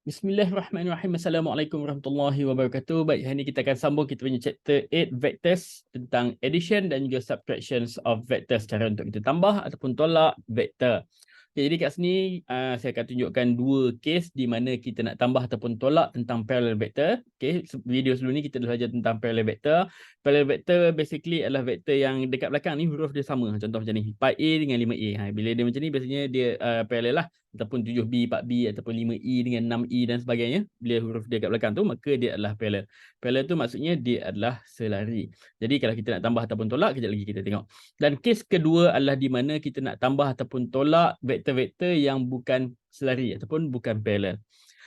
Bismillahirrahmanirrahim. Assalamualaikum warahmatullahi wabarakatuh. Baik, hari ini kita akan sambung kita punya chapter 8 vectors tentang addition dan juga subtractions of vectors. Cara untuk kita tambah ataupun tolak vektor. Okay, jadi kat sini saya akan tunjukkan dua case di mana kita nak tambah ataupun tolak tentang parallel vector. Okay, video sebelum ni kita dah belajar tentang parallel vector. Parallel vector basically adalah vektor yang dekat belakang ni huruf dia sama. Contoh macam ni, 4A dengan 5A. Bila dia macam ni biasanya dia parallel lah. Ataupun 7B, 4B ataupun 5E dengan 6E dan sebagainya. Bila huruf dia kat belakang tu maka dia adalah parallel. Parallel tu maksudnya dia adalah selari. Jadi kalau kita nak tambah ataupun tolak, kejap lagi kita tengok. Dan kes kedua adalah di mana kita nak tambah ataupun tolak vektor-vektor yang bukan selari ataupun bukan parallel.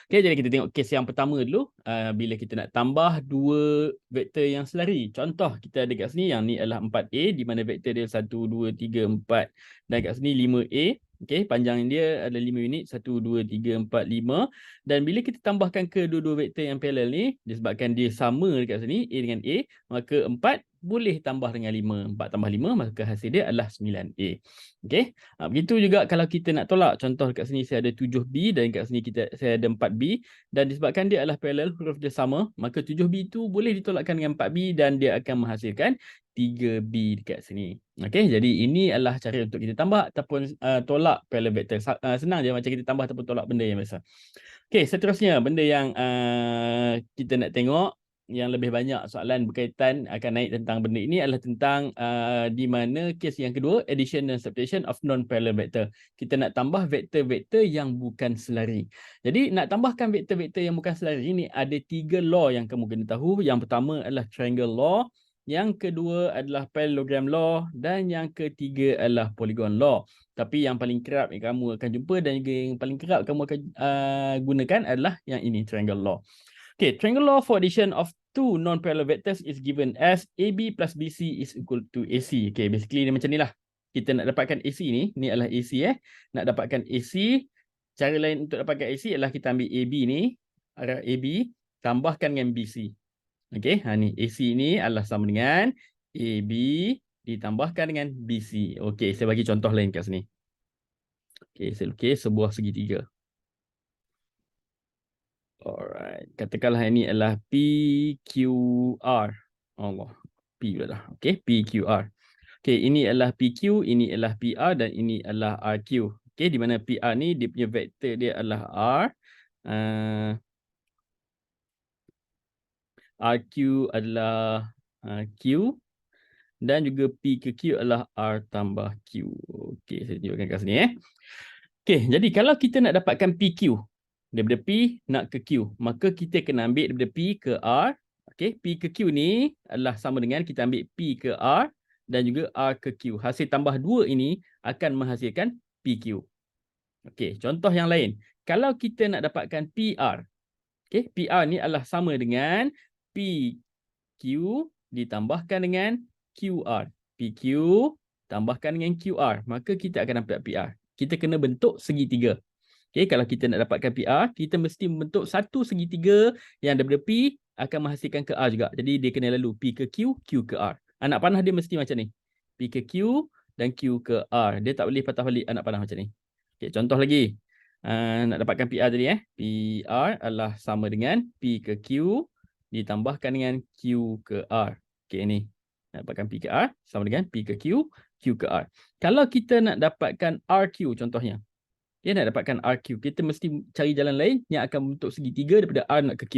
Okay, jadi kita tengok kes yang pertama dulu. Bila kita nak tambah dua vektor yang selari. Contoh kita ada kat sini yang ni adalah 4A di mana vektor dia 1, 2, 3, 4 dan kat sini 5A. Okay, panjang dia ada 5 unit. 1, 2, 3, 4, 5. Dan bila kita tambahkan kedua-dua vektor yang parallel ni, disebabkan dia sama dekat sini, A dengan A, maka 4 boleh tambah dengan 5. 4 tambah 5, maka hasil dia adalah 9A. Okay, begitu juga kalau kita nak tolak. Contoh dekat sini saya ada 7B dan dekat sini saya ada 4B. Dan disebabkan dia adalah parallel, huruf dia sama, maka 7B itu boleh ditolakkan dengan 4B dan dia akan menghasilkan 3B dekat sini. Okey, jadi ini adalah cara untuk kita tambah ataupun tolak parallel vector. Senang je macam kita tambah ataupun tolak benda yang biasa. Okey, seterusnya benda yang kita nak tengok yang lebih banyak soalan berkaitan akan naik tentang benda ini adalah tentang di mana kes yang kedua, addition dan subtraction of non-parallel vector. Kita nak tambah vektor-vektor yang bukan selari. Jadi nak tambahkan vektor-vektor yang bukan selari ni ada 3 law yang kamu kena tahu. Yang pertama adalah triangle law. Yang kedua adalah parallelogram law dan yang ketiga adalah polygon law. Tapi yang paling kerap yang kamu akan jumpa dan juga yang paling kerap kamu akan gunakan adalah yang ini, triangle law. Okay, triangle law for addition of two non-parallel vectors is given as AB plus BC is equal to AC. Okay, basically dia macam ni lah. Kita nak dapatkan AC ni adalah AC Nak dapatkan AC, cara lain untuk dapatkan AC adalah kita ambil AB ni, arah AB, tambahkan dengan BC. Okay, ni AC ni adalah sama dengan AB ditambahkan dengan BC. Okay, saya bagi contoh lain kat sini. Okay, saya lukis sebuah segitiga. Alright, katakanlah ini adalah PQR. Allah, P pula dah. Okay, PQR. Okay, ini adalah PQ, ini adalah PR dan ini adalah RQ. Okay, di mana PR ni dia punya vektor dia adalah R. RQ adalah Q. Dan juga P ke Q adalah R tambah Q. Okay, saya tunjukkan kat sini. Okay, jadi kalau kita nak dapatkan PQ, daripada P nak ke Q, maka kita kena ambil daripada P ke R. Okay, P ke Q ni adalah sama dengan kita ambil P ke R dan juga R ke Q. Hasil tambah dua ini akan menghasilkan PQ. Okay, contoh yang lain. Kalau kita nak dapatkan PR, okay, PR ni adalah sama dengan PQ ditambahkan dengan QR. PQ tambahkan dengan QR, maka kita akan dapat PR. Kita kena bentuk segitiga. Okay, kalau kita nak dapatkan PR, kita mesti membentuk satu segitiga yang daripada P akan menghasilkan ke R juga. Jadi dia kena lalu P ke Q, Q ke R. Anak panah dia mesti macam ni. P ke Q dan Q ke R. Dia tak boleh patah balik anak panah macam ni. Okay, contoh lagi. Nak dapatkan PR tadi. PR adalah sama dengan P ke Q ditambahkan dengan Q ke R. Okay, ni. Nak dapatkan P ke R sama dengan P ke Q, Q ke R. Kalau kita nak dapatkan RQ contohnya. Dia nak dapatkan RQ, kita mesti cari jalan lain yang akan membentuk segitiga daripada R nak ke Q.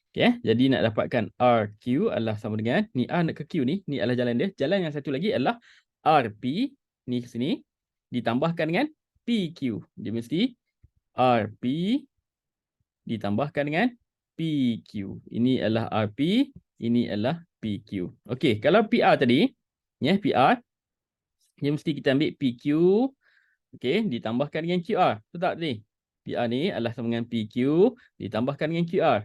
Okay, jadi nak dapatkan RQ adalah sama dengan, ni R nak ke Q ni adalah jalan dia. Jalan yang satu lagi adalah RP, ni ke sini, ditambahkan dengan PQ. Dia mesti RP ditambahkan dengan PQ. Ini adalah RP, ini adalah PQ. Okey, kalau PR tadi, PR, dia mesti kita ambil PQ, okey, ditambahkan dengan QR. Betul tak tadi? PR ni adalah sama dengan PQ ditambahkan dengan QR.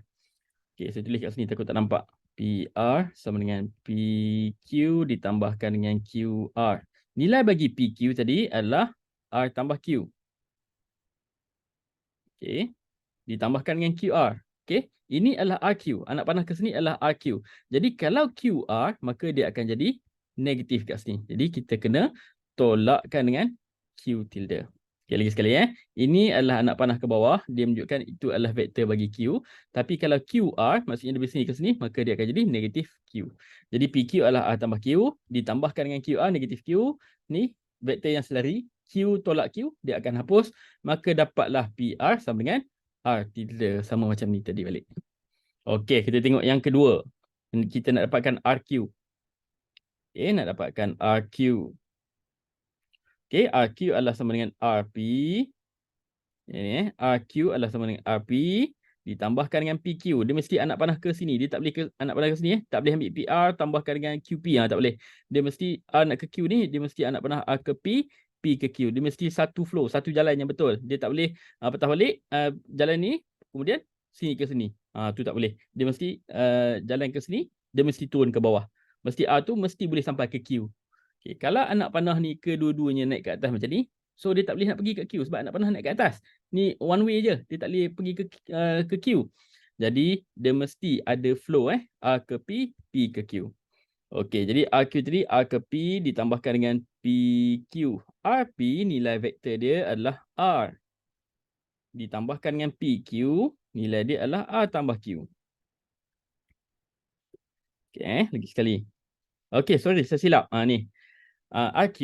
Okey, saya tulis kat sini takut tak nampak. PR sama dengan PQ ditambahkan dengan QR. Nilai bagi PQ tadi adalah R tambah Q. Okey, ditambahkan dengan QR. Okey, ini adalah RQ. Anak panah ke sini adalah RQ. Jadi kalau QR, maka dia akan jadi negatif kat sini. Jadi kita kena tolakkan dengan Q tilde. Okay, lagi sekali Ini adalah anak panah ke bawah. Dia menunjukkan itu adalah vektor bagi Q. Tapi kalau QR, maksudnya dari sini ke sini, maka dia akan jadi negatif Q. Jadi PQ adalah R tambah Q. Ditambahkan dengan QR, negatif Q. Ni vektor yang selari. Q tolak Q, dia akan hapus. Maka dapatlah PR sama dengan R tilde. Sama macam ni tadi balik. Okey, kita tengok yang kedua. Kita nak dapatkan RQ. Okay, nak dapatkan RQ. Okay, RQ adalah sama dengan RP. Ini RQ adalah sama dengan RP ditambahkan dengan PQ. Dia mesti anak panah ke sini. Dia tak boleh ke anak panah ke sini. Tak boleh ambil PR tambahkan dengan QP. Tak boleh. Dia mesti R nak ke Q ni. Dia mesti anak panah R ke P ke Q. Dia mesti satu flow. Satu jalan yang betul. Dia tak boleh patah balik jalan ni. Kemudian sini ke sini. Tu tak boleh. Dia mesti jalan ke sini. Dia mesti turun ke bawah. Mesti R tu mesti boleh sampai ke Q. Okay. Kalau anak panah ni kedua-duanya naik ke atas macam ni. So dia tak boleh nak pergi ke Q sebab anak panah naik ke atas. Ni one way je. Dia tak boleh pergi ke Q. Jadi dia mesti ada flow R ke P ke Q. Okey, jadi RQ tadi R ke P ditambahkan dengan PQ. RP nilai vektor dia adalah R. Ditambahkan dengan PQ, nilai dia adalah R tambah Q. Okey, lagi sekali. Okey, sorry saya silap. Ni. RQ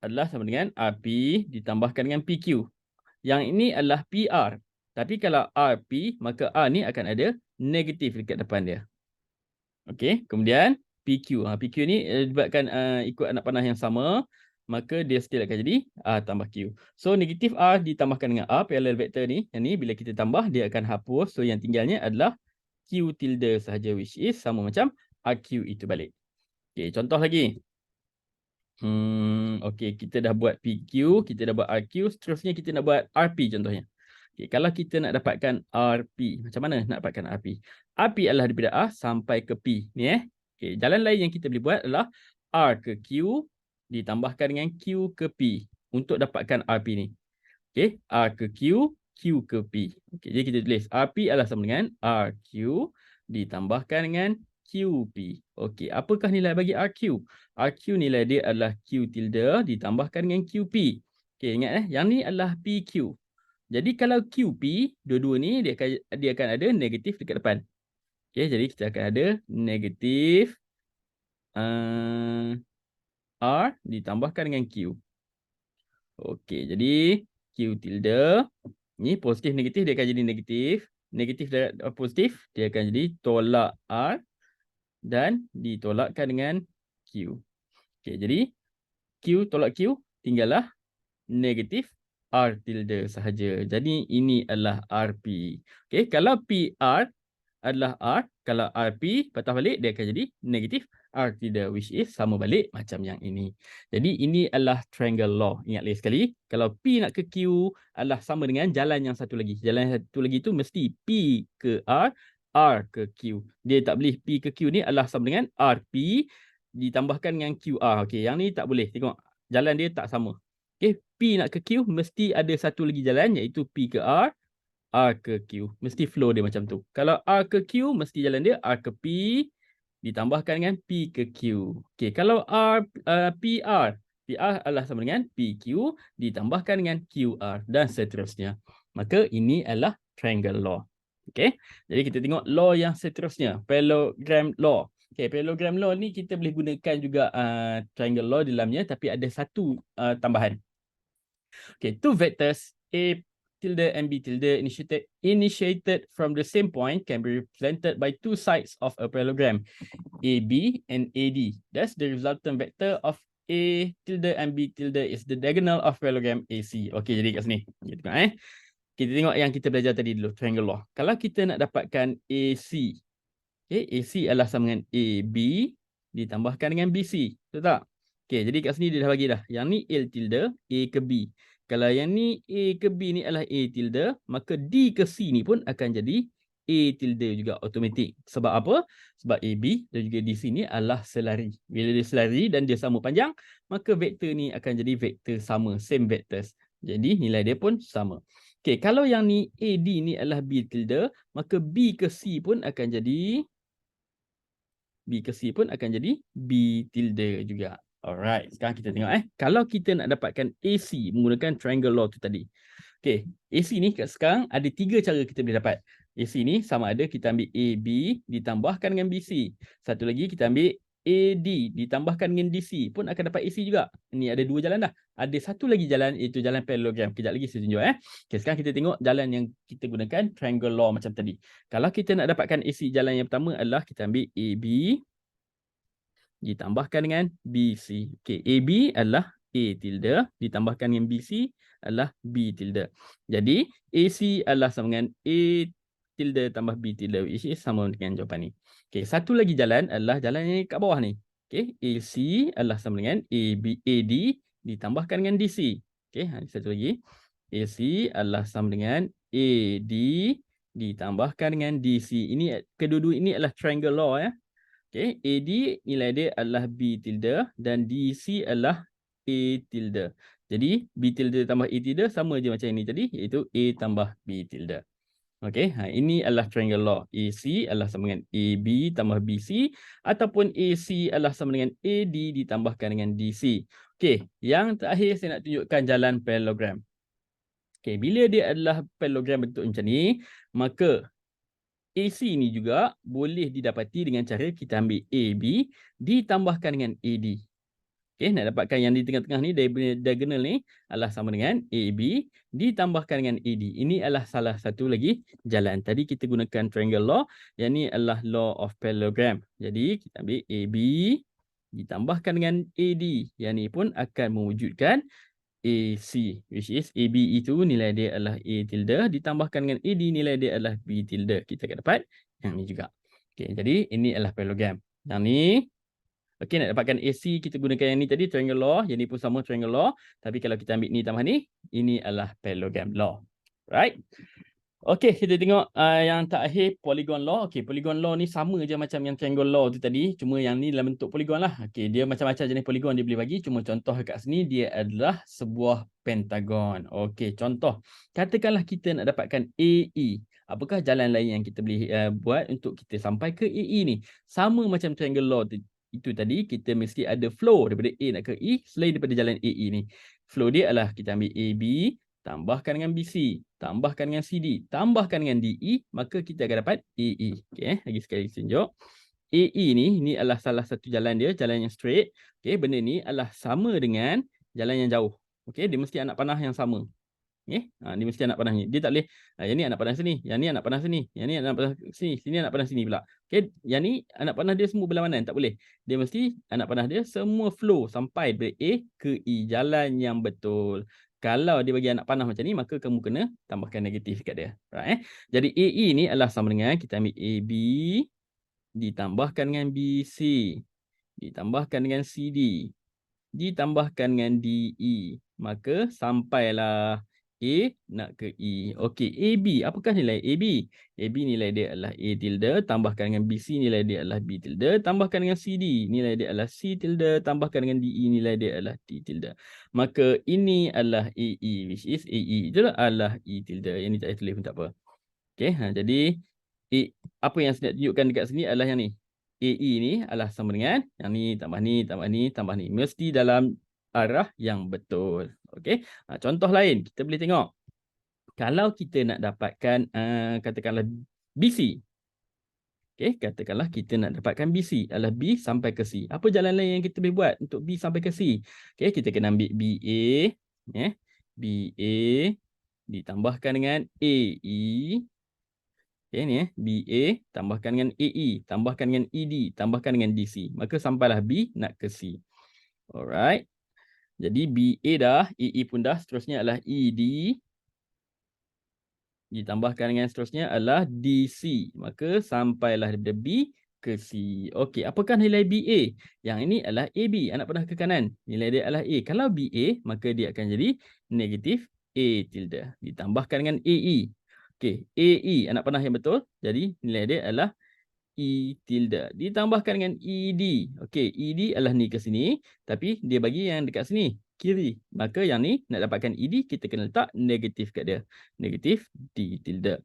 adalah sama dengan RP ditambahkan dengan PQ. Yang ini adalah PR. Tapi kalau RP, maka R ni akan ada negatif dekat depan dia. Okey, kemudian PQ. PQ ni disebabkan ikut anak panah yang sama, maka dia still akan jadi R tambah Q. So negatif R ditambahkan dengan R, parallel vector ni. Yang ni bila kita tambah, dia akan hapus. So yang tinggalnya adalah Q tilde sahaja, which is sama macam RQ itu balik. Okey, contoh lagi. Okey, kita dah buat PQ, kita dah buat RQ, seterusnya kita nak buat RP contohnya. Okey, kalau kita nak dapatkan RP, macam mana nak dapatkan RP? RP adalah daripada A sampai ke P. Ni Okey, jalan lain yang kita boleh buat adalah R ke Q ditambahkan dengan Q ke P untuk dapatkan RP ni. Okey, R ke Q, Q ke P. Okey, jadi kita tulis RP adalah sama dengan RQ ditambahkan dengan QP. Okey, apakah nilai bagi RQ? RQ nilai dia adalah Q tilde ditambahkan dengan QP. Okey, ingat yang ni adalah PQ. Jadi kalau QP, dua-dua ni dia akan ada negatif dekat depan. Okey, jadi kita akan ada negatif R ditambahkan dengan Q. Okey, jadi Q tilde ni positif negatif dia akan jadi negatif. Negatif dan positif dia akan jadi tolak R dan ditolakkan dengan Q. Okey, jadi Q tolak Q tinggallah negatif R tilde sahaja. Jadi ini adalah RP. Okey, kalau PR adalah R, kalau RP patah balik dia akan jadi negatif R tilde, which is sama balik macam yang ini. Jadi ini adalah triangle law. Ingat lagi sekali, kalau P nak ke Q adalah sama dengan jalan yang satu lagi. Jalan yang satu lagi tu mesti P ke R, R ke Q. Dia tak boleh P ke Q ni adalah sama dengan RP ditambahkan dengan QR. Okey, yang ni tak boleh. Tengok, jalan dia tak sama. Okey, P nak ke Q mesti ada satu lagi jalan iaitu P ke R, R ke Q. Mesti flow dia macam tu. Kalau R ke Q mesti jalan dia R ke P ditambahkan dengan P ke Q. Okey, kalau PR, PR adalah sama dengan PQ ditambahkan dengan QR dan seterusnya. Maka ini adalah triangle law. Okey, jadi kita tengok law yang seterusnya, parallelogram law. Okey, parallelogram law ni kita boleh gunakan juga triangle law dalamnya, tapi ada satu tambahan. Okey, two vectors A tilde and B tilde initiated from the same point can be represented by two sides of a parallelogram, AB and AD. Thus, the resultant vector of A tilde and B tilde is the diagonal of parallelogram AC. Okey, jadi kat sini. Kita tengok Kita tengok yang kita belajar tadi dulu, triangle law. Kalau kita nak dapatkan AC, okay, AC adalah sama dengan AB ditambahkan dengan BC. Betul tak? Okay, jadi kat sini dia dah bagi dah. Yang ni L tilde, A ke B. Kalau yang ni A ke B ni adalah A tilde, maka D ke C ni pun akan jadi A tilde juga automatik. Sebab apa? Sebab AB dan juga DC ni adalah selari. Bila dia selari dan dia sama panjang, maka vektor ni akan jadi vektor sama, same vectors. Jadi nilai dia pun sama. Okay, kalau yang ni AD ni adalah B tilde, maka B ke C pun akan jadi B tilde juga. Alright, sekarang kita tengok kalau kita nak dapatkan AC menggunakan triangle law tu tadi. Okey, AC ni kat sekarang ada 3 cara kita boleh dapat. AC ni sama ada kita ambil AB ditambahkan dengan BC. Satu lagi kita ambil AD ditambahkan dengan DC pun akan dapat AC juga. Ini ada 2 jalan dah. Ada satu lagi jalan iaitu jalan parallelogram. Kejap lagi saya tunjuk Okey, sekarang kita tengok jalan yang kita gunakan triangle law macam tadi. Kalau kita nak dapatkan AC, jalan yang pertama adalah kita ambil AB ditambahkan dengan BC. Okey, AB adalah A tilde ditambahkan dengan BC adalah B tilde. Jadi AC adalah sama dengan A tilde tambah B tilde, which is sama dengan jawapan ni. Okey, satu lagi jalan adalah jalan yang kat bawah ni. Okey, AC adalah sama dengan AD ditambahkan dengan DC. Okey, satu lagi. AC adalah sama dengan AD ditambahkan dengan DC. Ini kedua-dua ini adalah triangle law Okay, AD nilai dia adalah B tilde dan DC adalah A tilde. Jadi B tilde tambah A tilde sama je macam ini tadi, iaitu A tambah B tilde. Okay, ini adalah triangle law. AC adalah sama dengan AB tambah BC ataupun AC adalah sama dengan AD ditambahkan dengan DC. Okay, yang terakhir saya nak tunjukkan jalan parallelogram. Okay, bila dia adalah parallelogram bentuk macam ni, maka AC ni juga boleh didapati dengan cara kita ambil AB ditambahkan dengan AD. Okey, nak dapatkan yang di tengah-tengah ni, diagonal ni adalah sama dengan AB ditambahkan dengan AD. Ini adalah salah satu lagi jalan. Tadi kita gunakan triangle law, yang ni adalah law of parallelogram. Jadi kita ambil AB ditambahkan dengan AD. Yang ni pun akan mewujudkan AC, which is AB itu nilai dia adalah A tilde ditambahkan dengan AD nilai dia adalah B tilde. Kita akan dapat yang ni juga. Okey, jadi ini adalah parallelogram. Yang ni, okey, nak dapatkan AC kita gunakan yang ni tadi triangle law, yang ni pun sama triangle law, tapi kalau kita ambil ni tambah ni, ini adalah parallelogram law. Right? Okey, kita tengok yang terakhir polygon law. Okey, polygon law ni sama je macam yang triangle law tu tadi, cuma yang ni dalam bentuk polygon lah. Okey, dia macam-macam jenis polygon dia boleh bagi, cuma contoh kat sini dia adalah sebuah pentagon. Okey, contoh. Katakanlah kita nak dapatkan AE. Apakah jalan lain yang kita boleh buat untuk kita sampai ke AE ni? Sama macam triangle law itu tadi, kita mesti ada flow daripada A nak ke E selain daripada jalan AE ni. Flow dia adalah kita ambil AB tambahkan dengan BC, tambahkan dengan CD, tambahkan dengan DE, maka kita akan dapat AE. Okey, lagi sekali tunjuk. AE ni adalah salah satu jalan dia, jalan yang straight. Okey, benda ni adalah sama dengan jalan yang jauh. Okey, dia mesti anak panah yang sama. Okey, dia mesti anak panah ni. Dia tak boleh, yang ni anak panah sini, yang ni anak panah sini, yang ni anak panah sini, sini anak panah sini pula. Okey, yang ni anak panah dia semua berlawanan, tak boleh. Dia mesti anak panah dia semua flow sampai dari A ke E, jalan yang betul. Kalau dia bagi anak panah macam ni, maka kamu kena tambahkan negatif kat dia. Right, Jadi AE ni adalah sama dengan kita ambil AB ditambahkan dengan BC, ditambahkan dengan CD, ditambahkan dengan DE. Maka sampailah A nak ke E. Okey, AB. Apakah nilai AB? AB nilai dia adalah A tilde, tambahkan dengan BC nilai dia adalah B tilde, tambahkan dengan CD nilai dia adalah C tilde, tambahkan dengan DE nilai dia adalah D tilde. Maka ini adalah AE, which is AE itulah adalah E tilde. Yang ni tak payah tulis pun tak apa. Okey, jadi apa yang saya nak tunjukkan dekat sini adalah yang ni. AE ni adalah sama dengan yang ni tambah ni, tambah ni, tambah ni. Mesti dalam arah yang betul. Okey. Contoh lain, kita boleh tengok. Kalau kita nak dapatkan katakanlah BC. Okey, katakanlah kita nak dapatkan BC adalah B sampai ke C. Apa jalan lain yang kita boleh buat untuk B sampai ke C? Okey, kita kena ambil BA, BA ditambahkan dengan AE. Okey ni BA tambahkan dengan AE, tambahkan dengan ED, tambahkan dengan DC. Maka sampailah B nak ke C. Alright. Jadi BA dah, EE pun dah, seterusnya adalah ED ditambahkan dengan seterusnya adalah DC. Maka sampailah daripada B ke C. Okey, apakah nilai BA? Yang ini adalah AB, anak panah ke kanan. Nilai dia adalah A. Kalau BA, maka dia akan jadi negatif A tilde ditambahkan dengan AE. Okey, AE anak panah yang betul. Jadi nilai dia adalah E tilde ditambahkan dengan ED. Okey, ED adalah ni ke sini, tapi dia bagi yang dekat sini, kiri. Maka yang ni nak dapatkan ED, kita kena letak negatif kat dia. Negatif D tilde.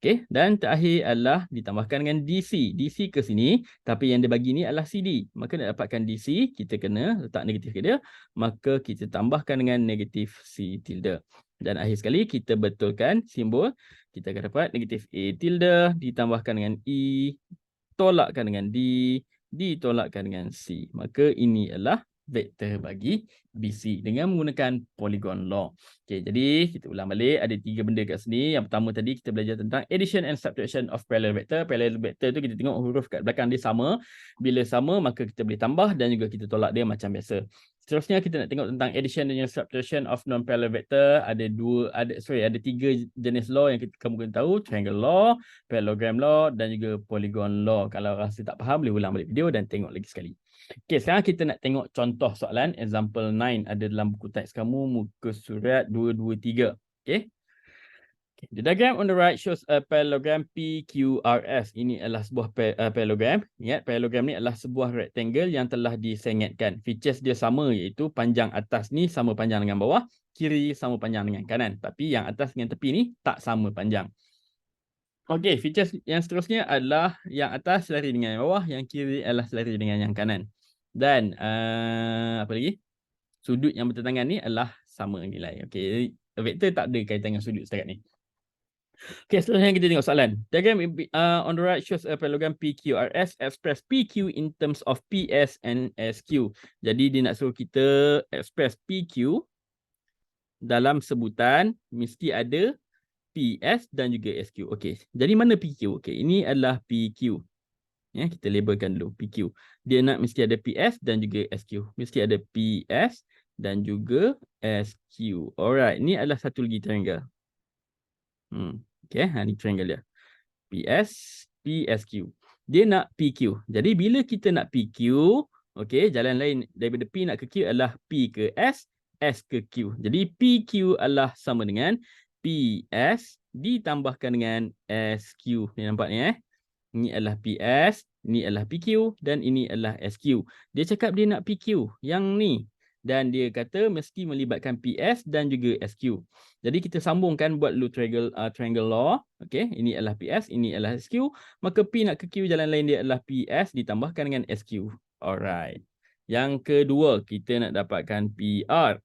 Okey, dan terakhir adalah ditambahkan dengan DC. DC ke sini, tapi yang dia bagi ni adalah CD. Maka nak dapatkan DC, kita kena letak negatif ke dia, maka kita tambahkan dengan negatif C tilde. Dan akhir sekali kita betulkan simbol, kita akan dapat negatif A tilde ditambahkan dengan E, tolakkan dengan D, ditolakkan dengan C. Maka ini adalah vektor bagi BC dengan menggunakan polygon law. Okey, jadi kita ulang balik, ada 3 benda kat sini. Yang pertama tadi kita belajar tentang addition and subtraction of parallel vector. Parallel vector tu kita tengok huruf kat belakang dia sama. Bila sama maka kita boleh tambah dan juga kita tolak dia macam biasa. Seterusnya kita nak tengok tentang addition dan subtraction of non-parallel vector. Ada 3 jenis law yang kamu kena tahu. Triangle law, parallelogram law dan juga polygon law. Kalau rasa tak faham boleh ulang balik video dan tengok lagi sekali. Okey, sekarang kita nak tengok contoh soalan. Example 9 ada dalam buku teks kamu, muka surat 223. Okey. Okay. The diagram on the right shows a parallelogram PQRS. Ini adalah sebuah parallelogram. Ingat, parallelogram ni adalah sebuah rectangle yang telah disengatkan. Features dia sama, iaitu panjang atas ni sama panjang dengan bawah, kiri sama panjang dengan kanan. Tapi yang atas dengan tepi ni tak sama panjang. Okey, features yang seterusnya adalah yang atas selari dengan yang bawah, yang kiri adalah selari dengan yang kanan. Dan apa lagi? Sudut yang bertentangan ni adalah sama nilai. Okey, vektor tak ada kaitan dengan sudut setakat ni. Okay, seterusnya kita tengok soalan. Diagram on the right shows a parallelogram PQRS. Express PQ in terms of PS and SQ. Jadi dia nak suruh kita express PQ dalam sebutan mesti ada PS dan juga SQ. Okey, jadi mana PQ? Okey, ini adalah PQ. Ya, kita labelkan dulu PQ. Dia nak mesti ada PS dan juga SQ. Mesti ada PS dan juga SQ. Alright, ini adalah satu lagi triangle. Okay, ni triangle dia. PS, PSQ. Dia nak PQ. Jadi bila kita nak PQ, okay, jalan lain daripada P nak ke Q adalah P ke S, S ke Q. Jadi PQ adalah sama dengan PS ditambahkan dengan SQ. Ni nampak ni Ini adalah PS, ni adalah PQ dan ini adalah SQ. Dia cakap dia nak PQ yang ni. Dan dia kata mesti melibatkan PS dan juga SQ. Jadi kita sambungkan buat dulu triangle law. Okey, ini adalah PS, ini adalah SQ. Maka P nak ke Q, jalan lain dia adalah PS ditambahkan dengan SQ. Alright. Yang kedua, kita nak dapatkan PR.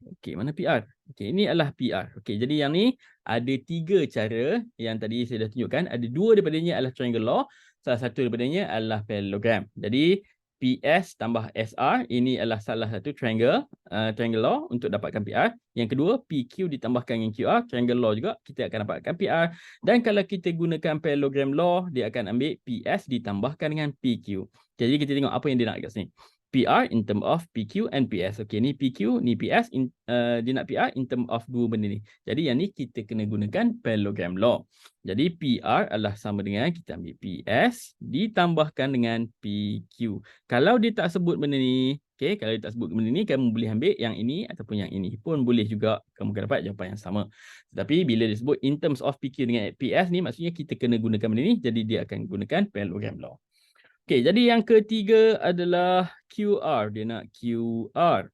Okey, mana PR? Okey, ini adalah PR. Okey, jadi yang ni ada 3 cara yang tadi saya dah tunjukkan. Ada 2 daripadanya adalah triangle law. Salah satu daripadanya adalah parallelogram. Jadi PS tambah SR, ini adalah salah satu triangle law untuk dapatkan PR. Yang kedua, PQ ditambahkan dengan QR, triangle law juga, kita akan dapatkan PR. Dan kalau kita gunakan parallelogram law, dia akan ambil PS ditambahkan dengan PQ. Jadi kita tengok apa yang dia nak kat sini. PR in term of PQ and PS. Okey, ni PQ, ni PS. Dia nak PR in term of 2 benda ni. Jadi yang ni kita kena gunakan parallelogram law. Jadi PR adalah sama dengan kita ambil PS ditambahkan dengan PQ. Kalau dia tak sebut benda ni, okey, kalau dia tak sebut benda ni, kamu boleh ambil yang ini ataupun yang ini pun boleh juga, kamu akan dapat jawapan yang sama. Tetapi bila dia sebut in terms of PQ dengan PS ni, maksudnya kita kena gunakan benda ni, jadi dia akan gunakan parallelogram law. Okey, jadi yang ketiga adalah QR. Dia nak QR.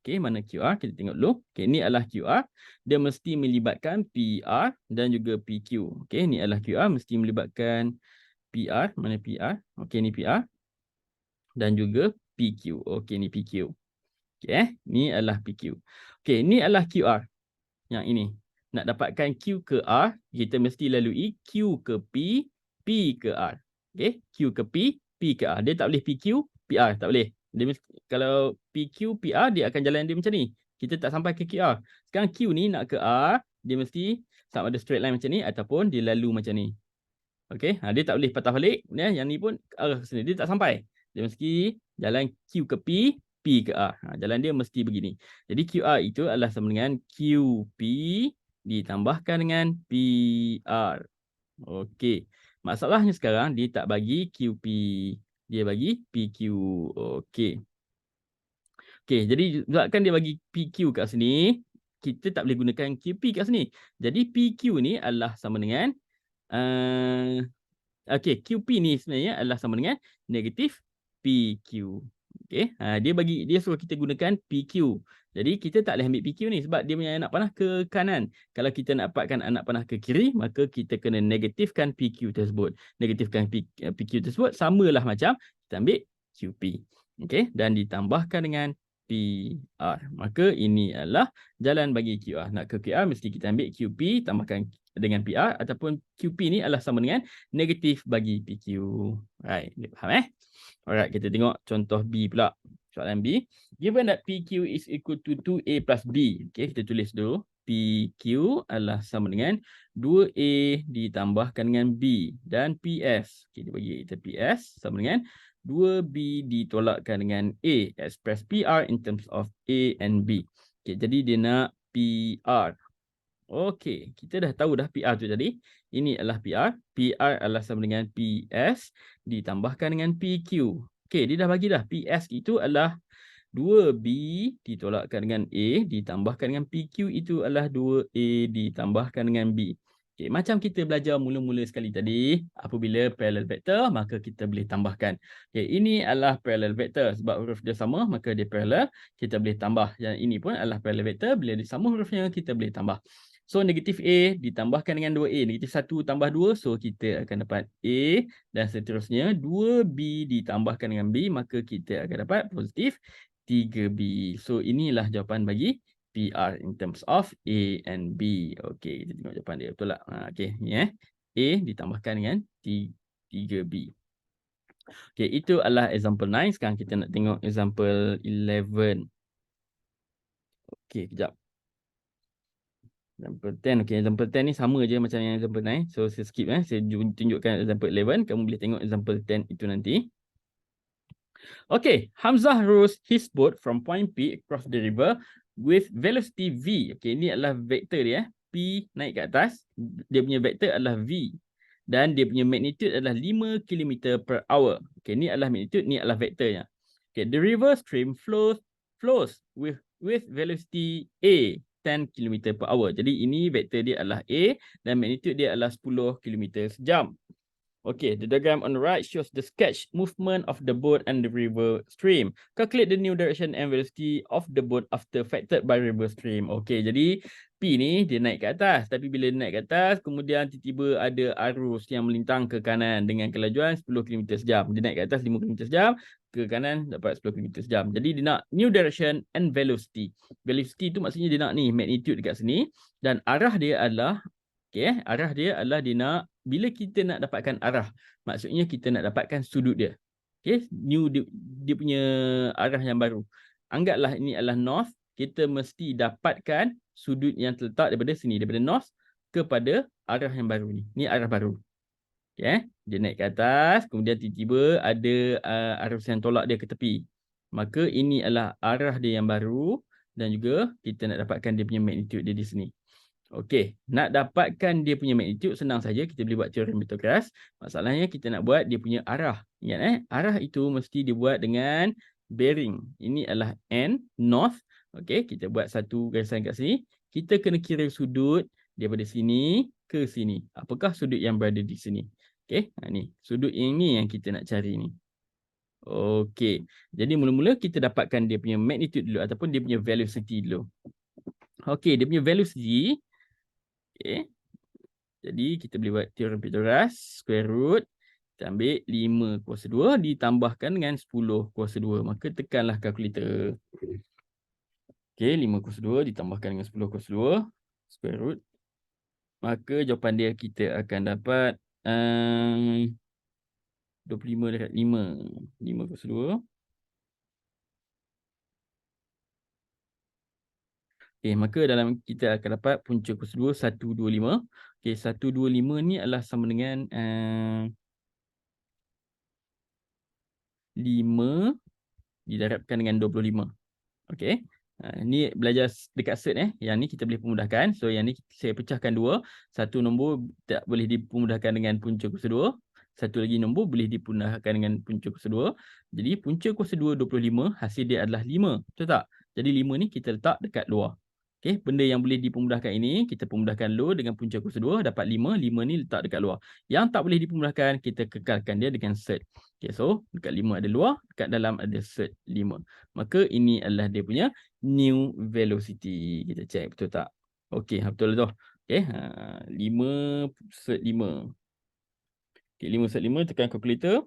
Okey, mana QR? Kita tengok dulu. Okey, ini adalah QR. Dia mesti melibatkan PR dan juga PQ. Okey, ini adalah QR. Mesti melibatkan PR. Mana PR? Okey, ini PR. Dan juga PQ. Okey, ini PQ. Okey, ini adalah PQ. Okey, ini adalah QR. Yang ini. Nak dapatkan Q ke R, kita mesti lalui Q ke P, P ke R. Okey, Q ke P, P ke R. Dia tak boleh PQ, PR. Tak boleh. Dia mesti, kalau PQ, PR, dia akan jalan dia macam ni. Kita tak sampai ke QR. Sekarang Q ni nak ke R, dia mesti sama ada straight line macam ni ataupun dia lalu macam ni. Okey, dia tak boleh patah balik. Yang ni pun arah ke sini. Dia tak sampai. Dia mesti jalan Q ke P, P ke R. Jalan dia mesti begini. Jadi QR itu adalah sama dengan QP ditambahkan dengan PR. Okey. Masalahnya sekarang dia tak bagi QP. Dia bagi PQ. Okey. Okey, jadi sebabkan dia bagi PQ kat sini, kita tak boleh gunakan QP kat sini. Jadi PQ ni adalah sama dengan okey, QP ni sebenarnya adalah sama dengan negatif PQ. Okey, dia suruh kita gunakan PQ. Jadi kita tak boleh ambil PQ ni sebab dia punya anak panah ke kanan. Kalau kita nak dapatkan anak panah ke kiri, maka kita kena negatifkan PQ tersebut. Negatifkan PQ tersebut samalah macam kita ambil QP. Okey, dan ditambahkan dengan PR. Maka ini adalah jalan bagi QR. Nak ke QR mesti kita ambil QP tambahkan dengan PR ataupun QP ni adalah sama dengan negatif bagi PQ. Right, faham Alright, kita tengok contoh B pula. Soalan B. Given that PQ is equal to 2A plus B. Okay, kita tulis dulu. PQ adalah sama dengan 2A ditambahkan dengan B. Dan PS. Okay, dia bagi kita PS sama dengan 2B ditolakkan dengan A. Express PR in terms of A and B. Okay, jadi dia nak PR. Okay, kita dah tahu dah PR tu tadi. Ini adalah PR. PR adalah sama dengan PS ditambahkan dengan PQ. Okay, dia dah bagi dah. PS itu adalah 2B ditolakkan dengan A ditambahkan dengan PQ itu adalah 2A ditambahkan dengan B. Okay, macam kita belajar mula-mula sekali tadi, apabila parallel vector, maka kita boleh tambahkan. Okay, ini adalah parallel vector. Sebab huruf dia sama, maka dia parallel. Kita boleh tambah. Dan ini pun adalah parallel vector. Bila dia sama hurufnya, kita boleh tambah. So, negatif A ditambahkan dengan 2A. Negatif 1 tambah 2. So, kita akan dapat A. Dan seterusnya, 2B ditambahkan dengan B. Maka kita akan dapat positif 3B. So, inilah jawapan bagi PR in terms of A and B. Okey, kita tengok jawapan dia. Betul tak? Okey, ni A ditambahkan dengan 3B. Okey, itu adalah example 9. Sekarang kita nak tengok example 11. Okey, kejap. Example 10. Okey, example 10 ni sama je macam yang example 9. So, saya skip. Saya tunjukkan example 11. Kamu boleh tengok example 10 itu nanti. Okay, Hamzah rows his boat from point P across the river with velocity V. Okay, ini adalah vektor dia. P naik ke atas. Dia punya vektor adalah V. Dan dia punya magnitude adalah 5 km per hour. Okay, ini adalah magnitude, ini adalah vektornya. Okay, the river stream flows with velocity A, 10 km per hour. Jadi ini vektor dia adalah A dan magnitude dia adalah 10 km sejam. Okay, the diagram on the right shows the sketch movement of the boat and the river stream. Calculate the new direction and velocity of the boat after affected by river stream. Okay, jadi P ni dia naik ke atas. Tapi bila dia naik ke atas, kemudian tiba-tiba ada arus yang melintang ke kanan dengan kelajuan 10 km sejam. Dia naik ke atas 5 km sejam, ke kanan dapat 10 km sejam. Jadi dia nak new direction and velocity. Velocity tu maksudnya dia nak ni, magnitude dekat sini. Dan arah dia adalah, okay, arah dia adalah dia nak, bila kita nak dapatkan arah, maksudnya kita nak dapatkan sudut dia. Okay, dia punya arah yang baru. Anggaplah ini adalah north, kita mesti dapatkan sudut yang terletak daripada sini, daripada north kepada arah yang baru ni. Ni arah baru. Okay, dia naik ke atas, kemudian tiba-tiba ada arus yang tolak dia ke tepi. Maka ini adalah arah dia yang baru dan juga kita nak dapatkan dia punya magnitude dia di sini. Okey, nak dapatkan dia punya magnitude senang saja, kita boleh buat teorem Pythagoras. Masalahnya kita nak buat dia punya arah. Ingat arah itu mesti dibuat dengan bearing. Ini adalah N, north. Okey, kita buat satu garisan kat sini. Kita kena kira sudut daripada sini ke sini. Apakah sudut yang berada di sini? Okey, ni sudut ini yang kita nak cari ni. Okey, jadi mula-mula kita dapatkan dia punya magnitude dulu ataupun dia punya velocity dulu. Okey, dia punya velocity. Okay. Jadi kita boleh buat teorem Pythagoras, square root. Kita ambil 5 kuasa 2 ditambahkan dengan 10 kuasa 2. Maka tekanlah kalkulator. Okay, 5 kuasa 2 ditambahkan dengan 10 kuasa 2. Square root. Maka jawapan dia kita akan dapat 25 dekat 5. 5 kuasa 2. Okay, maka dalam kita akan dapat punca kuasa 2, 125. Okay, 125 ni adalah sama dengan 5 didarabkan dengan 25. Okay. Ni belajar dekat cert Yang ni kita boleh pemudahkan. So yang ni saya pecahkan 2. Satu nombor tak boleh dipemudahkan dengan punca kuasa 2. Satu lagi nombor boleh dipemudahkan dengan punca kuasa 2. Jadi punca kuasa 2 25, hasil dia adalah 5. Betul tak? Jadi 5 ni kita letak dekat luar. Okey, benda yang boleh dipemudahkan ini, kita pemudahkan low dengan punca kuasa 2, dapat 5. 5 ni letak dekat luar. Yang tak boleh dipemudahkan, kita kekalkan dia dengan set. Okey, so dekat 5 ada luar, dekat dalam ada set 5. Maka ini adalah dia punya new velocity. Kita check betul tak? Okey, betul tu. Okey, 5 set 5. Okey, 5 set 5, tekan kalkulator.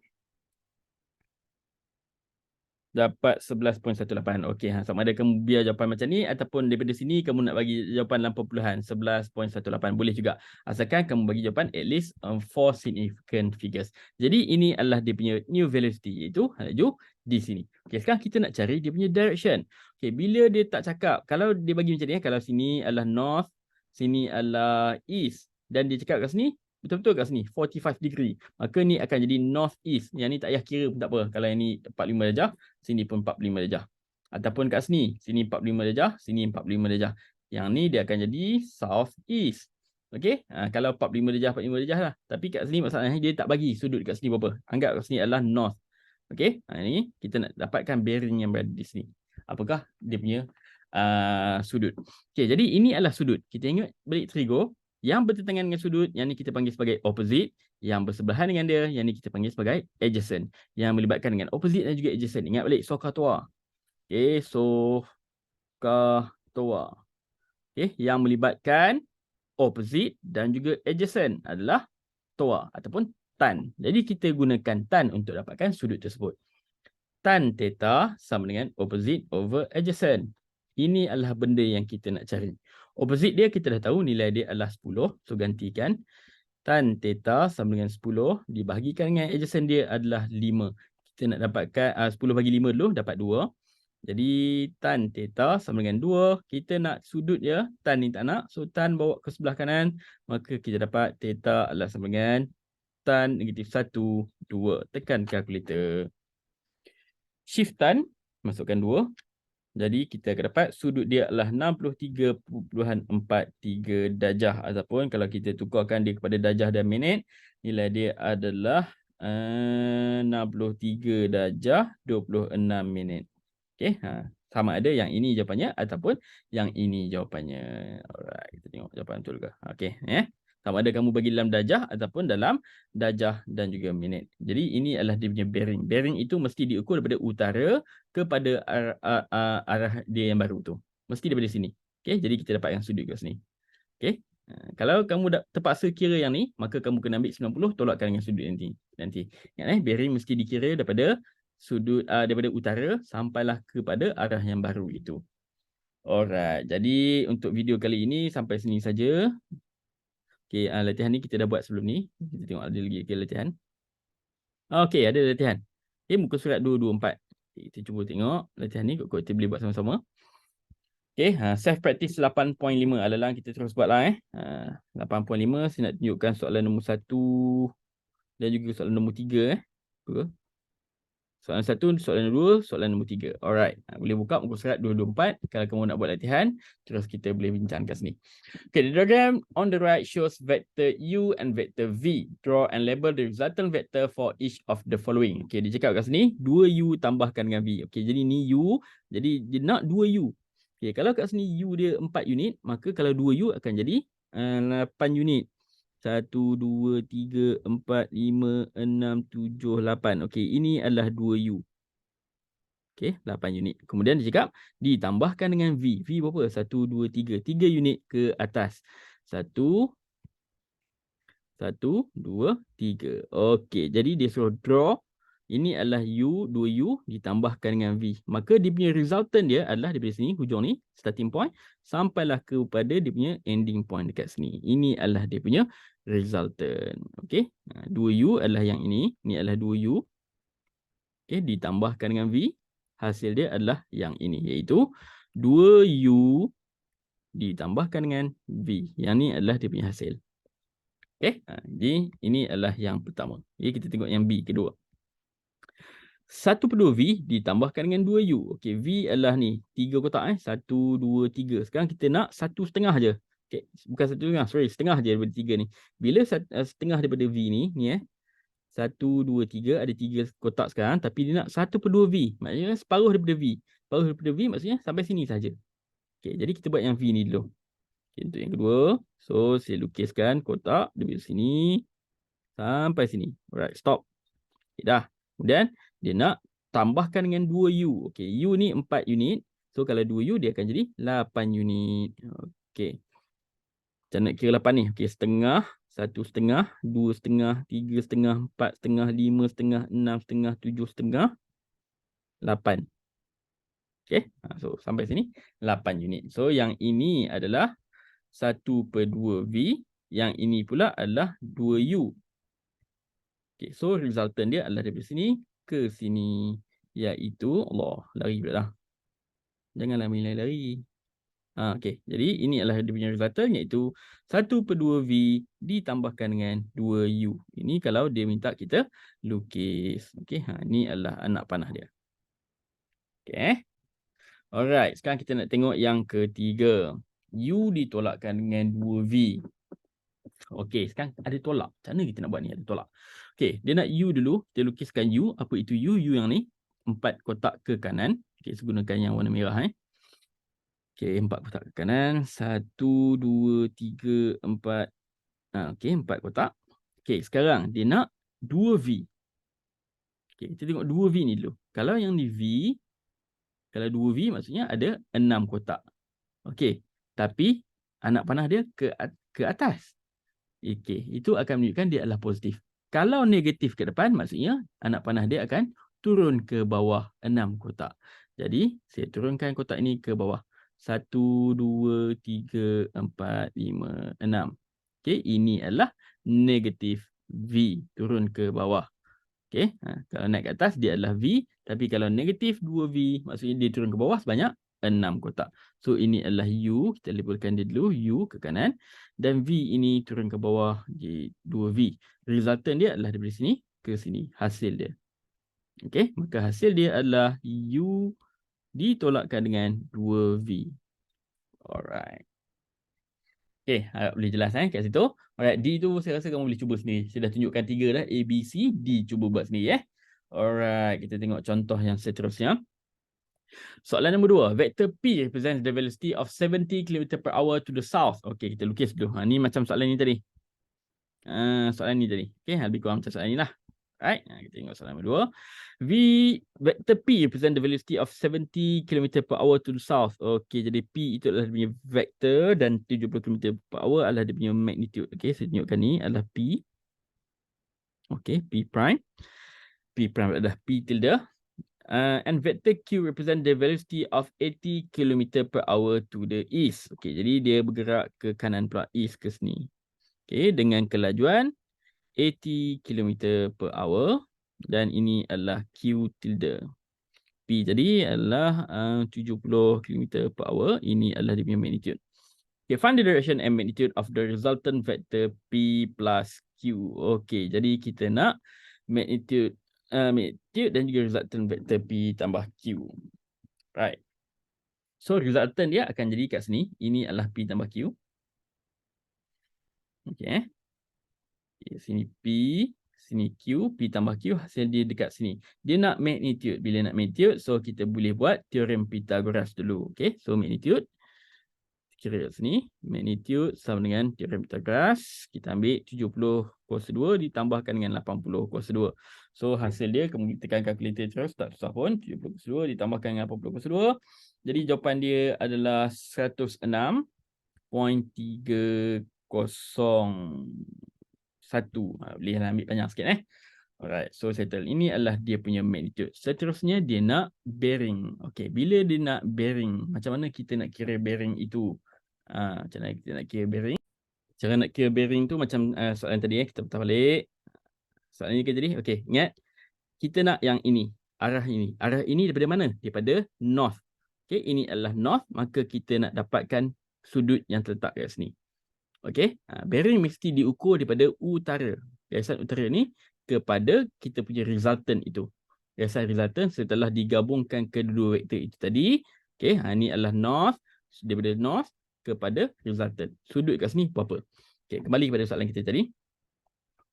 Dapat 11.18. Okey, sama ada kamu biar jawapan macam ni ataupun daripada sini kamu nak bagi jawapan dalam perpuluhan 11.18 boleh juga. Asalkan kamu bagi jawapan at least 4 significant figures. Jadi ini adalah dia punya new velocity iaitu laju di sini. Okey, sekarang kita nak cari dia punya direction. Okey, bila dia tak cakap, kalau dia bagi macam ni, kalau sini adalah north, sini adalah east dan dia cakap kat sini betul-betul kat sini 45 degree. Maka ni akan jadi north east. Yang ni tak payah kira pun tak apa. Kalau yang ni 45 darjah, sini pun 45 darjah. Ataupun kat sini 45 darjah, sini 45 darjah. Yang ni dia akan jadi south east. Okey? Kalau 45 darjah, 45 darjah lah. Tapi kat sini masalahnya dia tak bagi sudut kat sini berapa. Anggap kat sini adalah north. Okey? Ini kita nak dapatkan bearing yang berada di sini. Apakah dia punya sudut. Okey, jadi ini adalah sudut. Kita ingat balik trigo. Yang bertentangan dengan sudut, yang ni kita panggil sebagai opposite. Yang bersebelahan dengan dia, yang ni kita panggil sebagai adjacent. Yang melibatkan dengan opposite dan juga adjacent. Ingat balik, SOHCAHTOA. Okay, SOHCAHTOA. Okay, yang melibatkan opposite dan juga adjacent adalah TOA ataupun tan. Jadi kita gunakan tan untuk dapatkan sudut tersebut. Tan theta sama dengan opposite over adjacent. Ini adalah benda yang kita nak cari. Opposite dia kita dah tahu nilai dia adalah 10. So gantikan. Tan theta sama dengan 10. Dibahagikan dengan adjacent dia adalah 5. Kita nak dapatkan 10 bagi 5 dulu dapat 2. Jadi tan theta sama dengan 2. Kita nak sudut dia. Tan ni tak nak. So tan bawa ke sebelah kanan. Maka kita dapat theta adalah sama dengan tan negatif 1, 2. Tekan kalkulator. Shift tan. Masukkan 2. Jadi kita akan dapat sudut dia adalah 63.43 darjah. Ataupun kalau kita tukarkan dia kepada darjah dan minit, nilai dia adalah 63 darjah 26 minit. Okey, sama ada yang ini jawapannya ataupun yang ini jawapannya. Alright, kita tengok jawapan betul ke. Okey, sama ada kamu bagi dalam darjah ataupun dalam darjah dan juga minit. Jadi ini adalah dia punya bearing. Bearing itu mesti diukur daripada utara kepada arah dia yang baru tu. Mesti daripada sini. Okey, jadi kita dapat yang sudut kat sini. Okey. Kalau kamu terpaksa kira yang ni, maka kamu kena ambil 90 tolakkan dengan sudut nanti. Ingat bearing mesti dikira daripada sudut daripada utara sampailah kepada arah yang baru itu. Alright. Jadi untuk video kali ini sampai sini saja. Okey, latihan ni kita dah buat sebelum ni. Kita tengok ada lagi latihan. Okey, ada latihan. Okey, muka surat 224. Okay, kita cuba tengok latihan ni. Kita boleh buat sama-sama. Okey, self practice 8.5. Alalang kita terus buatlah 8.5 saya nak tunjukkan soalan nombor 1 dan juga soalan nombor 3 Soalan 1, soalan 2, soalan nombor 3. Alright. Boleh buka muka surat 224 kalau kamu nak buat latihan. Terus kita boleh bincang kat sini. Okay, the diagram on the right shows vector U and vector V. Draw and label the resultant vector for each of the following. Okay, dia cakap kat sini 2U tambahkan dengan V. Okay, jadi ni U. Jadi dia nak 2U. Okay, kalau kat sini U dia 4 unit, maka kalau 2U akan jadi 8 unit. 1, 2, 3, 4, 5, 6, 7, 8. Okey, ini adalah 2U. Okey, 8 unit. Kemudian dia cakap ditambahkan dengan V. V berapa? 1, 2, 3. 3 unit ke atas. 1, 2, 3. Okey, jadi dia suruh draw. Ini adalah U, 2U ditambahkan dengan V. Maka dia punya resultant dia adalah daripada sini, hujung ni, starting point. Sampailah kepada dia punya ending point dekat sini. Ini adalah dia punya resultant. Okey, 2U adalah yang ini. Ini adalah 2U. Okey, ditambahkan dengan V. Hasil dia adalah yang ini. Iaitu 2U ditambahkan dengan V. Yang ni adalah dia punya hasil. Okey, jadi ini adalah yang pertama. Jadi kita tengok yang B kedua. 1/2 V ditambahkan dengan 2U. Okey, V adalah ni. 3 kotak 1, 2, 3. Sekarang kita nak 1/2 je. Okey, bukan 1/2, sorry, setengah je daripada 3 ni. Bila setengah daripada V ni 1, 2, 3 ada 3 kotak sekarang tapi dia nak 1/2 V. Maksudnya separuh daripada V. Separuh daripada V maksudnya sampai sini saja. Okey, jadi kita buat yang V ni dulu. Okay, untuk yang kedua, so saya lukiskan kotak dari sini sampai sini. Alright, stop. Okay, dah. Kemudian dia nak tambahkan dengan 2U. Okey, U ni 4 unit. So kalau 2U dia akan jadi 8 unit. Okey. Macam nak kira 8 ni? Okey, setengah, 1,5, 2,5, 3,5, 4,5, 5,5, 6,5, 7,5, 8. Okey, so sampai sini 8 unit. So yang ini adalah 1/2V. Yang ini pula adalah 2U. Okay, so resultant dia adalah daripada sini ke sini. Iaitu, Allah, lari pula dah. Janganlah main lari-lari. Okay, jadi ini adalah dia punya resultant, iaitu 1/2V ditambahkan dengan 2U. Ini kalau dia minta kita lukis. Okay, ini adalah anak panah dia. Okay. Alright, sekarang kita nak tengok yang ketiga. U ditolakkan dengan 2V. Okey, sekarang ada tolak. Macam mana kita nak buat ni? Ada tolak. Okey, dia nak U dulu. Kita lukiskan U. Apa itu U? U yang ni. 4 kotak ke kanan. Okey, saya gunakan yang warna merah. Okey, 4 kotak ke kanan. 1, 2, 3, 4. Okey, 4 kotak. Okey, sekarang dia nak 2V. Okey, kita tengok 2V ni dulu. Kalau yang ni V, kalau 2V maksudnya ada 6 kotak. Okey, tapi anak panah dia ke atas. Okey, itu akan menunjukkan dia adalah positif. Kalau negatif ke depan, maksudnya anak panah dia akan turun ke bawah 6 kotak. Jadi, saya turunkan kotak ini ke bawah. 1, 2, 3, 4, 5, 6. Okey, ini adalah negatif V, turun ke bawah. Okey, kalau naik ke atas, dia adalah V. Tapi kalau negatif 2V, maksudnya dia turun ke bawah sebanyak 6 kotak. So, ini adalah U. Kita labelkan dia dulu. U ke kanan. Dan V ini turun ke bawah. 2V. Resultant dia adalah dari sini ke sini. Hasil dia. Okey. Maka hasil dia adalah U ditolakkan dengan 2V. Alright. Okey. Harap boleh jelas kat situ. Alright. D tu saya rasa kamu boleh cuba sendiri. Saya dah tunjukkan 3 dah. A, B, C. D cuba buat sendiri. Alright. Kita tengok contoh yang seterusnya. Soalan nombor 2. Vector P represents the velocity of 70 km/h to the south. Okey, kita lukis dulu. Ni macam soalan ni tadi. Soalan ni tadi. Okey, lebih kurang macam soalan ni lah. Right. Kita tengok soalan nombor 2. Vector P represents the velocity of 70 km/h to the south. Okey, jadi P itu adalah dia punya vector dan 70 km/h adalah dia punya magnitude. Okey, saya tunjukkan ni adalah P. Okey, P prime. P prime adalah P tilde. And vector Q represent the velocity of 80 km/h to the east. Okey, jadi dia bergerak ke kanan pula, east ke sini. Okey, dengan kelajuan 80 km/h dan ini adalah Q tilde. P tadi adalah 70 km/h. Ini adalah dia punya magnitude. Okay, find the direction and magnitude of the resultant vector P plus Q. Okey, jadi kita nak magnitude dan juga resultant vector P tambah Q. Right. So, resultant dia akan jadi kat sini. Ini adalah P tambah Q. Okay. Sini P, sini Q, P tambah Q, hasil dia dekat sini. Dia nak magnitude. Bila nak magnitude, so kita boleh buat teorem Pythagoras dulu. Okay, so magnitude. Kira kat sini. Magnitude sama dengan teorem Pythagoras. Kita ambil 70 kuasa 2 ditambahkan dengan 80 kuasa 2. So, hasil dia, kamu tekan kalkulator terus, tak susah pun. 70 kuasa 2 ditambahkan dengan 80 kuasa 2. Jadi, jawapan dia adalah 106.301. Bolehlah ambil panjang sikit. Alright, so settle. Ini adalah dia punya magnitude. Seterusnya, dia nak bearing. Okay, bila dia nak bearing, macam mana kita nak kira bearing itu? Macam mana kita nak kira bearing? Cara nak kira bearing tu macam soalan tadi. Kita putar balik. Soalan ni ke tadi? Okay, ingat. Kita nak yang ini. Arah ini. Arah ini daripada mana? Daripada north. Okay, ini adalah north. Maka kita nak dapatkan sudut yang terletak kat sini. Okay, bearing mesti diukur daripada utara. Garisan utara ni kepada kita punya resultant itu. Garisan resultant setelah digabungkan kedua vektor itu tadi. Okay, ini adalah north. Daripada north kepada resultant. Sudut kat sini berapa? Okay, kembali kepada soalan kita tadi.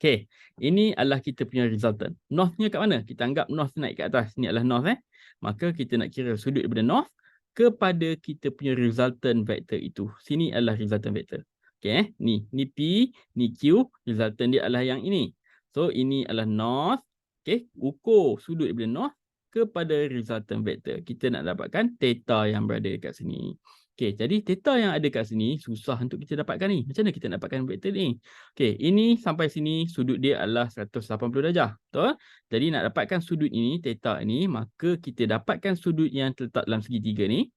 Okay, ini adalah kita punya resultant. Northnya kat mana? Kita anggap north naik ke atas. Ini adalah north. Maka kita nak kira sudut daripada north kepada kita punya resultant vector itu. Sini adalah resultant vector. Okay, ni P, ni Q, resultant dia adalah yang ini. So, ini adalah north. Okay, ukur sudut daripada north kepada resultant vector. Kita nak dapatkan theta yang berada dekat sini. Okay, jadi theta yang ada kat sini susah untuk kita dapatkan ni. Macam mana kita dapatkan vektor ni? Okay, ini sampai sini sudut dia adalah 180 darjah. Betul? Jadi nak dapatkan sudut ini, theta ini, maka kita dapatkan sudut yang terletak dalam segitiga ni.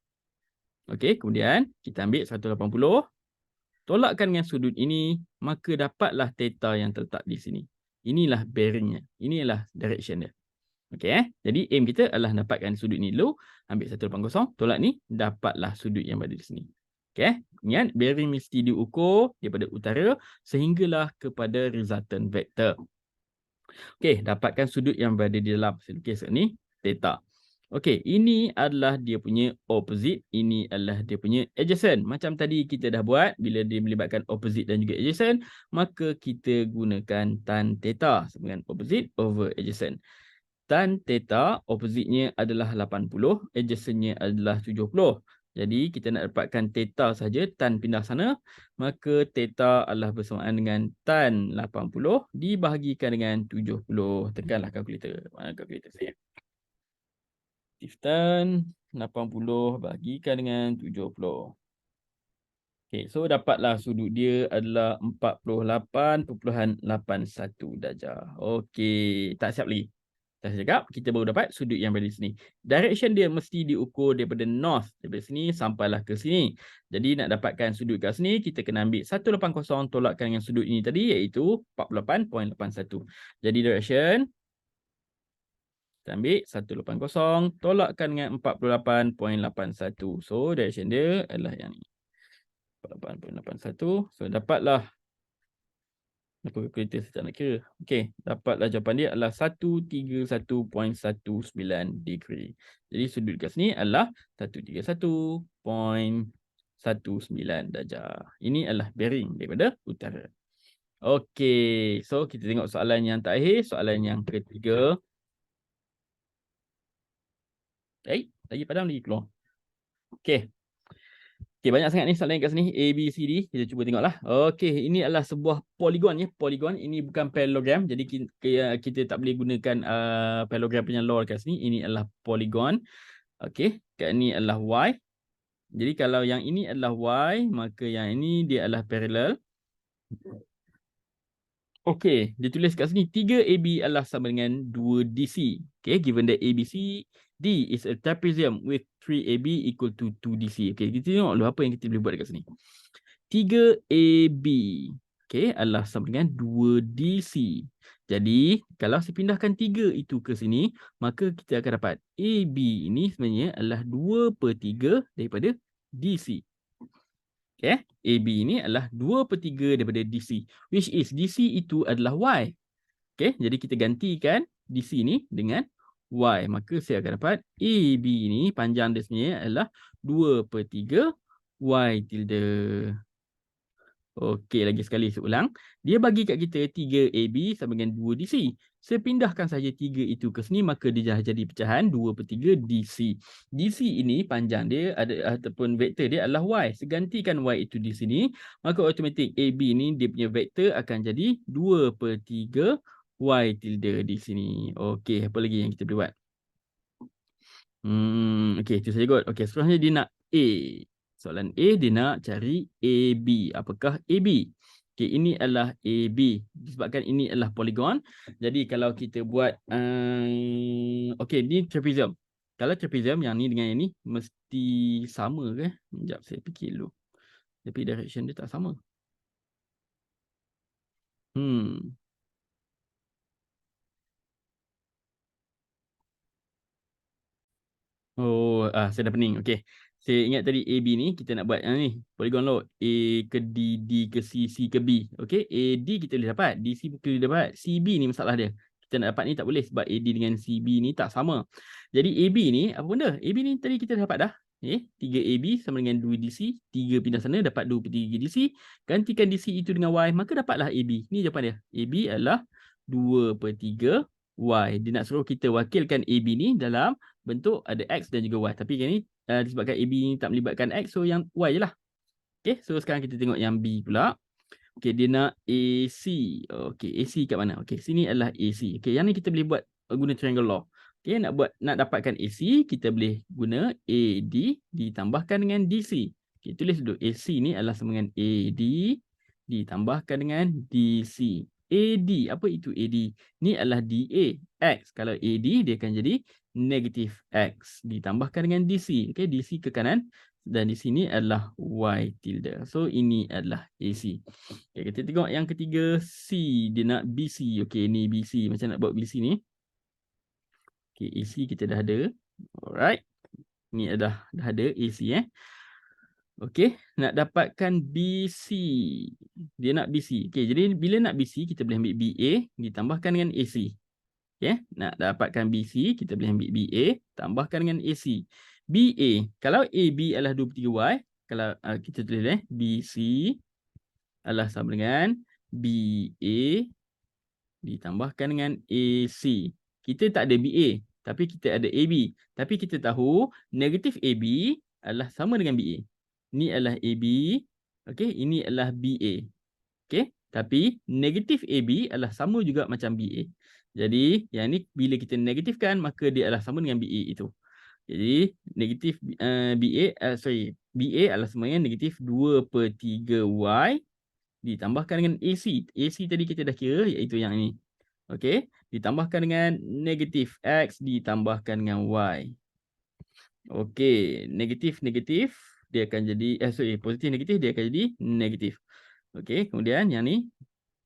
Okay, kemudian kita ambil 180. Tolakkan dengan sudut ini, maka dapatlah theta yang terletak di sini. Inilah bearingnya. Inilah direction dia. Okey, jadi aim kita adalah dapatkan sudut ni dulu, ambil 180, tolak ni, dapatlah sudut yang berada di sini. Okey, ingat bearing mesti diukur daripada utara sehinggalah kepada resultant vector. Okey, dapatkan sudut yang berada di dalam. Saya lukis ni, theta. Okey, ini adalah dia punya opposite, ini adalah dia punya adjacent. Macam tadi kita dah buat, bila dia melibatkan opposite dan juga adjacent, maka kita gunakan tan theta dengan opposite over adjacent. Tan theta, opposite-nya adalah 80, adjacent-nya adalah 70. Jadi, kita nak dapatkan theta saja, tan pindah sana, maka theta adalah bersamaan dengan tan 80 dibahagikan dengan 70. Tekanlah kalkulator. Mana kalkulator saya? Tan 80 bahagikan dengan 70. Okay, so dapatlah sudut dia adalah 48.81 darjah. Okey, tak siap lagi. Saya cakap, kita baru dapat sudut yang berada di sini. Direction dia mesti diukur daripada north. Daripada sini sampailah ke sini. Jadi nak dapatkan sudut kat sini, kita kena ambil 180 tolakkan dengan sudut ini tadi, iaitu 48.81. Jadi direction, kita ambil 180 tolakkan dengan 48.81. So direction dia adalah yang ni. 48.81. So dapatlah, apa kalkulator saya tak nak kira. Okey, dapatlah jawapan dia adalah 131.19 degree. Jadi sudut kat sini adalah 131.19 darjah. Ini adalah bearing daripada utara. Okey, so kita tengok soalan yang terakhir, soalan yang ketiga. Lagi padam lagi keluar. Okey. Okey, banyak sangat ni soalan kat sini. A, B, C, D. Kita cuba tengoklah. Okey, ini adalah sebuah poligon ya. Poligon ini bukan parallelogram. Jadi kita tak boleh gunakan parallelogram punya law kat sini. Ini adalah poligon. Okey, kat ni adalah Y. Jadi kalau yang ini adalah Y, maka yang ini dia adalah parallel. Okey, dia tulis kat sini 3AB adalah sama dengan 2DC. Okay, given that ABC D is a trapezium with 3AB equal to 2DC. Okay, kita tengok dulu apa yang kita boleh buat dekat sini. 3AB, okay, adalah sama dengan 2DC. Jadi, kalau saya pindahkan 3 itu ke sini, maka kita akan dapat AB ini sebenarnya adalah 2/3 daripada DC. Okay, AB ini adalah 2/3 daripada DC, which is DC itu adalah Y. Okay, jadi kita gantikan DC ini dengan Y. Maka saya akan dapat AB ini panjang dia sebenarnya adalah 2/3 Y tilde. Okey, lagi sekali saya ulang. Dia bagi kat kita 3AB sama dengan 2DC. Saya pindahkan saja 3 itu ke sini, maka dia dah jadi pecahan 2/3 DC. DC ini panjang dia ada ataupun vektor dia adalah Y. Segantikan Y itu di sini, maka automatik AB ini dia punya vektor akan jadi 2/3 Y tilde di sini. Okey, apa lagi yang kita boleh buat? Okey, itu saja kot. Okey, seterusnya dia nak A. Soalan A, dia nak cari AB. Apakah AB? Okay, ini adalah AB. Disebabkan ini adalah poligon. Jadi, kalau kita buat... okay, ini trapezium. Kalau trapezium, yang ni dengan yang ni, mesti sama ke? Sekejap, saya fikir dulu. Tapi direction dia tak sama. Oh, saya dah pening. Okey. Saya ingat tadi AB ni kita nak buat ni, polygon load. A ke D, D ke C, C ke B. Okey, AD kita boleh dapat, DC kita boleh dapat. CB ni masalah dia. Kita nak dapat ni tak boleh sebab AD dengan CB ni tak sama. Jadi AB ni apa benda? AB ni tadi kita dah dapat dah. 3AB sama dengan 2DC, 3 pindah sana dapat 2/3 DC. Gantikan DC itu dengan Y, maka dapatlah AB. Ni jawapan dia. AB adalah 2/3 Y. Dia nak suruh kita wakilkan AB ni dalam bentuk ada X dan juga Y. Tapi yang ni disebabkan AB ni tak melibatkan X, so yang Y je lah. Okay, so sekarang kita tengok yang B pula. Okay, dia nak AC. Okay, AC kat mana? Okay, sini adalah AC. Okay, yang ni kita boleh buat guna triangle law. Okay, nak dapatkan AC, kita boleh guna AD ditambahkan dengan DC. Okay, tulis dulu. AC ni adalah sama dengan AD ditambahkan dengan DC. AD, apa itu AD? Ni adalah DA, X. Kalau AD, dia akan jadi negatif X ditambahkan dengan DC. Okay, DC ke kanan. Dan di sini adalah Y tilde. So, ini adalah AC. Okay, kita tengok yang ketiga, C. Dia nak BC. Okay, ni BC. Macam nak buat BC ni. Okay, AC kita dah ada. Alright. Ni dah ada AC. Okay, nak dapatkan BC. Dia nak BC. Okay, jadi bila nak BC, kita boleh ambil BA ditambahkan dengan AC. Okay, nak dapatkan BC, kita boleh ambil BA tambahkan dengan AC. BA, kalau AB adalah 23Y, kalau kita tulis BC adalah sama dengan BA ditambahkan dengan AC. Kita tak ada BA, tapi kita ada AB. Tapi kita tahu negatif AB adalah sama dengan BA. Ini adalah AB. Okay, ini adalah BA. Okay, tapi negatif AB adalah sama juga macam BA. Jadi, yang ni bila kita negatifkan, maka dia adalah sama dengan BA itu. Jadi, negatif BA adalah sama dengan negatif 2/3Y ditambahkan dengan AC. AC tadi kita dah kira, iaitu yang ini. Okey, ditambahkan dengan negatif X ditambahkan dengan Y. Okey, negatif dia akan jadi positif negatif dia akan jadi negatif. Okey, kemudian yang ni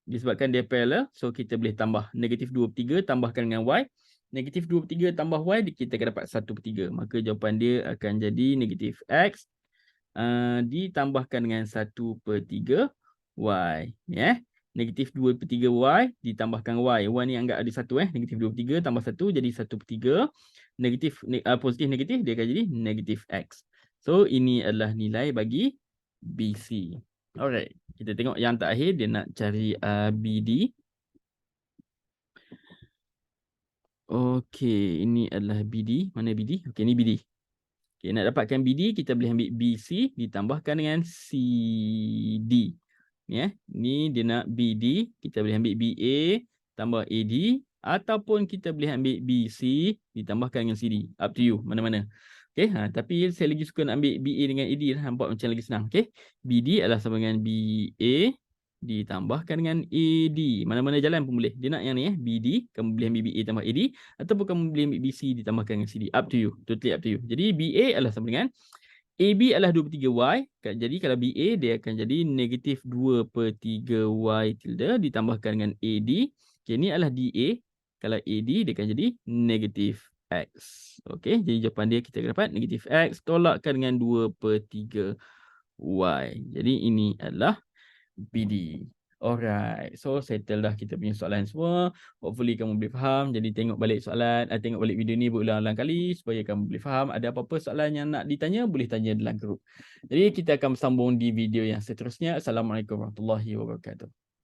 disebabkan dia parallel, so kita boleh tambah negatif 2/3 tambahkan dengan Y. Negatif 2/3 tambah Y, kita akan dapat 1/3. Maka jawapan dia akan jadi negatif X ditambahkan dengan 1/3 Y. Negatif 2/3Y ditambahkan Y. Y ni anggap ada 1. Negatif 2/3 tambah 1 jadi 1/3. Positif negatif dia akan jadi negatif X. So, ini adalah nilai bagi BC. Alright. Kita tengok yang terakhir. Dia nak cari BD. Okey. Ini adalah BD. Mana BD? Okey, ini BD. Okey, nak dapatkan BD, kita boleh ambil BC ditambahkan dengan CD. Ni dia nak BD. Kita boleh ambil BA tambah AD. Ataupun kita boleh ambil BC ditambahkan dengan CD. Up to you. Mana-mana. Okay, tapi saya lagi suka nak ambil BA dengan AD lah. Nampak macam lagi senang. Okay, BD adalah sama dengan BA ditambahkan dengan AD. Mana-mana jalan pun boleh. Dia nak yang ni BD. Kamu boleh ambil BA tambah AD. Ataupun kamu boleh ambil BC ditambahkan dengan CD. Up to you. Totally up to you. Jadi BA adalah sama dengan AB adalah 2/3Y. Jadi kalau BA dia akan jadi negatif 2/3Y tilde ditambahkan dengan AD. Okay, ni adalah DA. Kalau AD dia akan jadi negatif X. Okey, jadi jawapan dia kita akan dapat negatif X tolakkan dengan 2/3Y. Jadi ini adalah BD. Alright. So, settle dah kita punya soalan semua. Hopefully kamu boleh faham. Jadi tengok balik soalan, tengok balik video ni berulang-ulang kali supaya kamu boleh faham. Ada apa-apa soalan yang nak ditanya, boleh tanya dalam grup. Jadi kita akan sambung di video yang seterusnya. Assalamualaikum warahmatullahi wabarakatuh.